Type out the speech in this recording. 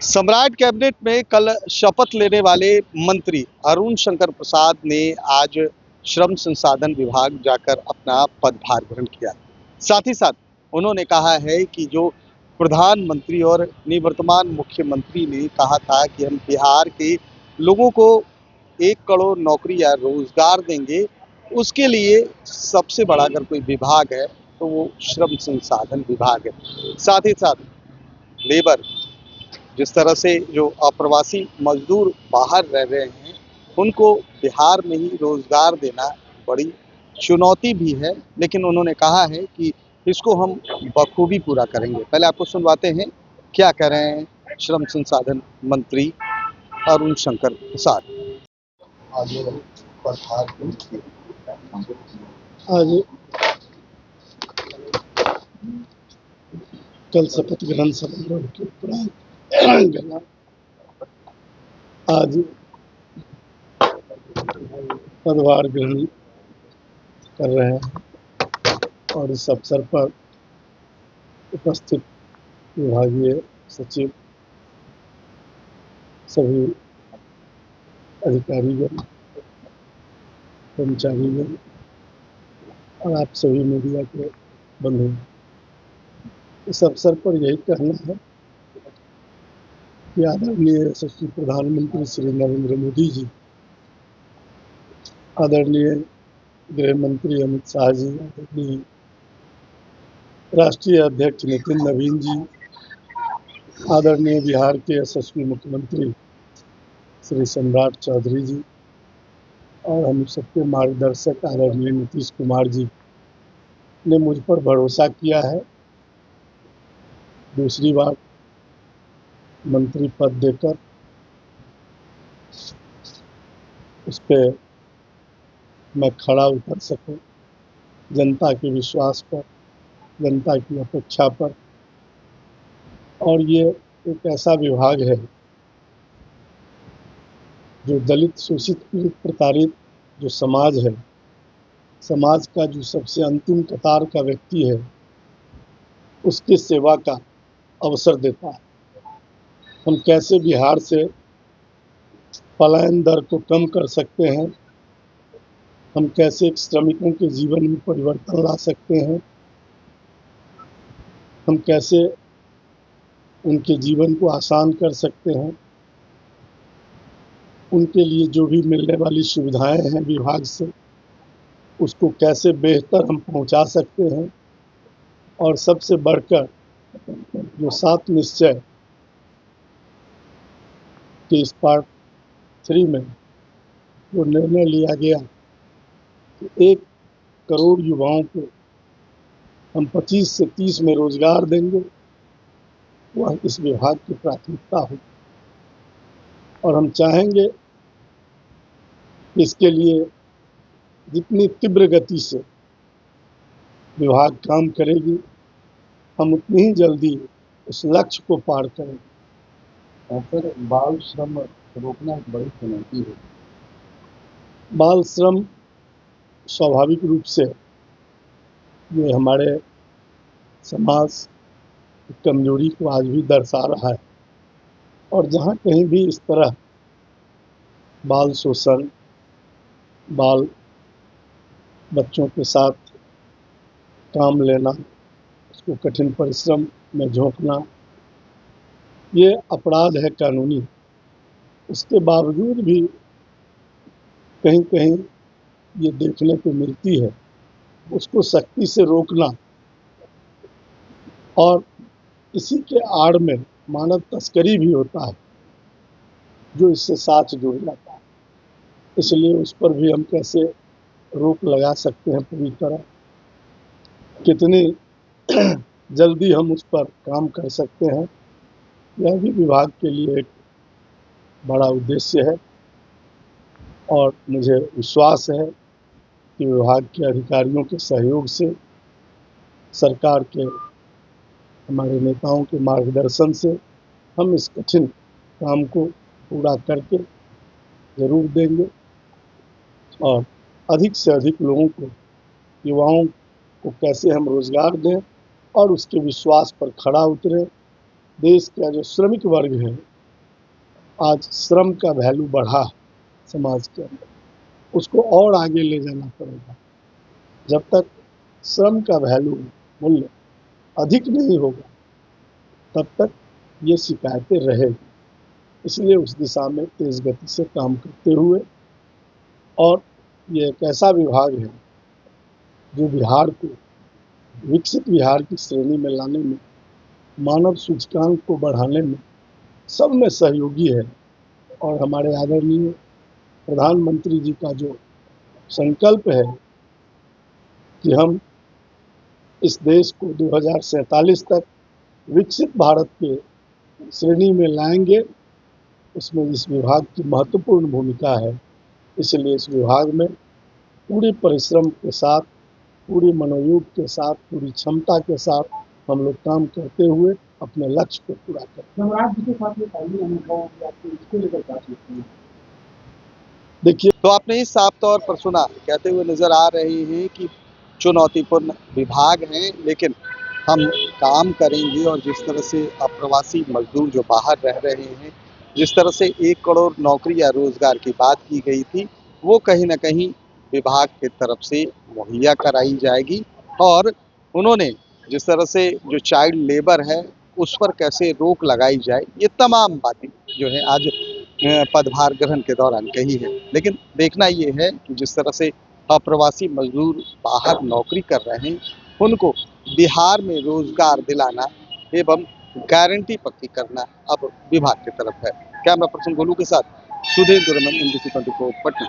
सम्राट कैबिनेट में कल शपथ लेने वाले मंत्री अरुण शंकर प्रसाद ने आज श्रम संसाधन विभाग जाकर अपना पदभार ग्रहण किया। साथ ही साथ उन्होंने कहा है कि जो प्रधानमंत्री और निवर्तमान मुख्यमंत्री ने कहा था कि हम बिहार के लोगों को 1 करोड़ नौकरी या रोजगार देंगे, उसके लिए सबसे बड़ा अगर कोई विभाग है तो वो श्रम संसाधन विभाग है। साथ ही साथ लेबर, जिस तरह से जो अप्रवासी मजदूर बाहर रह रहे हैं, उनको बिहार में ही रोजगार देना बड़ी चुनौती भी है, लेकिन उन्होंने कहा है कि इसको हम बखूबी पूरा करेंगे। पहले आपको सुनवाते हैं क्या कह रहे हैं श्रम संसाधन मंत्री अरुण शंकर प्रसाद। आज कल शपथ ग्रहण समारोह के उपरांत आज पदभार ग्रहण कर रहे हैं और इस अवसर पर उपस्थित विभागीय सचिव, सभी अधिकारीगण, कर्मचारीगण और आप सभी मीडिया के बंधु, इस अवसर पर यही कहना है कि आदरणीय यशस्वी प्रधानमंत्री श्री नरेंद्र मोदी जी, आदरणीय गृह मंत्री अमित शाह जी, आदरणीय राष्ट्रीय अध्यक्ष नितिन नवीन जी, आदरणीय बिहार के यशस्वी मुख्यमंत्री श्री सम्राट चौधरी जी और हम सबके मार्गदर्शक आदरणीय नीतीश कुमार जी ने मुझ पर भरोसा किया है। दूसरी बार मंत्री पद देकर उस पर मैं खड़ा उतर सकूं, जनता के विश्वास पर, जनता की अपेक्षा पर। और ये एक ऐसा विभाग है जो दलित, शोषित, पीड़ित, प्रताड़ित जो समाज है, समाज का जो सबसे अंतिम कतार का व्यक्ति है, उसकी सेवा का अवसर देता है। हम कैसे बिहार से पलायन दर को कम कर सकते हैं, हम कैसे श्रमिकों के जीवन में परिवर्तन ला सकते हैं, हम कैसे उनके जीवन को आसान कर सकते हैं, उनके लिए जो भी मिलने वाली सुविधाएं हैं विभाग से, उसको कैसे बेहतर हम पहुंचा सकते हैं। और सबसे बढ़कर जो 7 निश्चय के इस पार्ट 3 में जो निर्णय लिया गया कि 1 करोड़ युवाओं को हम 25 से 30 में रोजगार देंगे, वह इस विभाग की प्राथमिकता हो। और हम चाहेंगे कि इसके लिए जितनी तीव्र गति से विभाग काम करेगी, हम उतनी ही जल्दी उस लक्ष्य को पार करेंगे। सर, बाल श्रम रोकना एक बड़ी चुनौती है। बाल श्रम स्वाभाविक रूप से ये हमारे समाज की कमजोरी को आज भी दर्शा रहा है। और जहाँ कहीं भी इस तरह बाल शोषण, बाल बच्चों के साथ काम लेना, उसको कठिन परिश्रम में झोंकना, ये अपराध है कानूनी। उसके बावजूद भी कहीं कहीं ये देखने को मिलती है, उसको सख्ती से रोकना। और इसी के आड़ में मानव तस्करी भी होता है जो इससे साथ जुड़ जाता है। इसलिए उस पर भी हम कैसे रोक लगा सकते हैं पूरी तरह, कितनी जल्दी हम उस पर काम कर सकते हैं, यह भी विभाग के लिए एक बड़ा उद्देश्य है। और मुझे विश्वास है कि विभाग के अधिकारियों के सहयोग से, सरकार के हमारे नेताओं के मार्गदर्शन से हम इस कठिन काम को पूरा करके जरूर देंगे और अधिक से अधिक लोगों को, युवाओं को कैसे हम रोजगार दें और उसके विश्वास पर खड़ा उतरें। देश का जो श्रमिक वर्ग है आज श्रम का वैल्यू बढ़ा समाज के अंदर, उसको और आगे ले जाना पड़ेगा। जब तक श्रम का वैल्यू मूल्य अधिक नहीं होगा तब तक ये शिकायतें रहेगी। इसलिए उस दिशा में तेज गति से काम करते हुए, और ये एक ऐसा विभाग है जो बिहार को विकसित बिहार की श्रेणी में लाने में, मानव सूचकांक को बढ़ाने में सब में सहयोगी है। और हमारे आदरणीय प्रधानमंत्री जी का जो संकल्प है कि हम इस देश को 2047 तक विकसित भारत के श्रेणी में लाएंगे, उसमें इस विभाग की महत्वपूर्ण भूमिका है। इसलिए इस विभाग में पूरी परिश्रम के साथ, पूरी मनोयोग के साथ, पूरी क्षमता के साथ हम लोग काम करते हुए अपने लक्ष्य को पूरा करते हैं। नवराज जी के साथ ये पहली अनुभव या फिर इसको लेकर क्या सोचते हैं? देखिए, तो आपने ही साफ तौर पर सुना, कहते हुए नजर आ रहे हैं कि चुनौतीपूर्ण विभाग हैं, लेकिन हम काम करेंगे। और जिस तरह से अप्रवासी मजदूर जो बाहर रह रहे हैं, जिस तरह से 1 करोड़ नौकरी या रोजगार की बात की गई थी, वो कहीं ना कहीं विभाग की तरफ से मुहैया कराई जाएगी। और उन्होंने जिस तरह से जो चाइल्ड लेबर है उस पर कैसे रोक लगाई जाए, ये तमाम बातें जो है आज पदभार ग्रहण के दौरान कही है। लेकिन देखना ये है कि जिस तरह से अप्रवासी मजदूर बाहर नौकरी कर रहे हैं, उनको बिहार में रोजगार दिलाना एवं गारंटी पक्की करना अब विभाग की तरफ है। कैमरा पर्सन गोलू के साथ सुधीर दुरमन, NBC 24 पटना।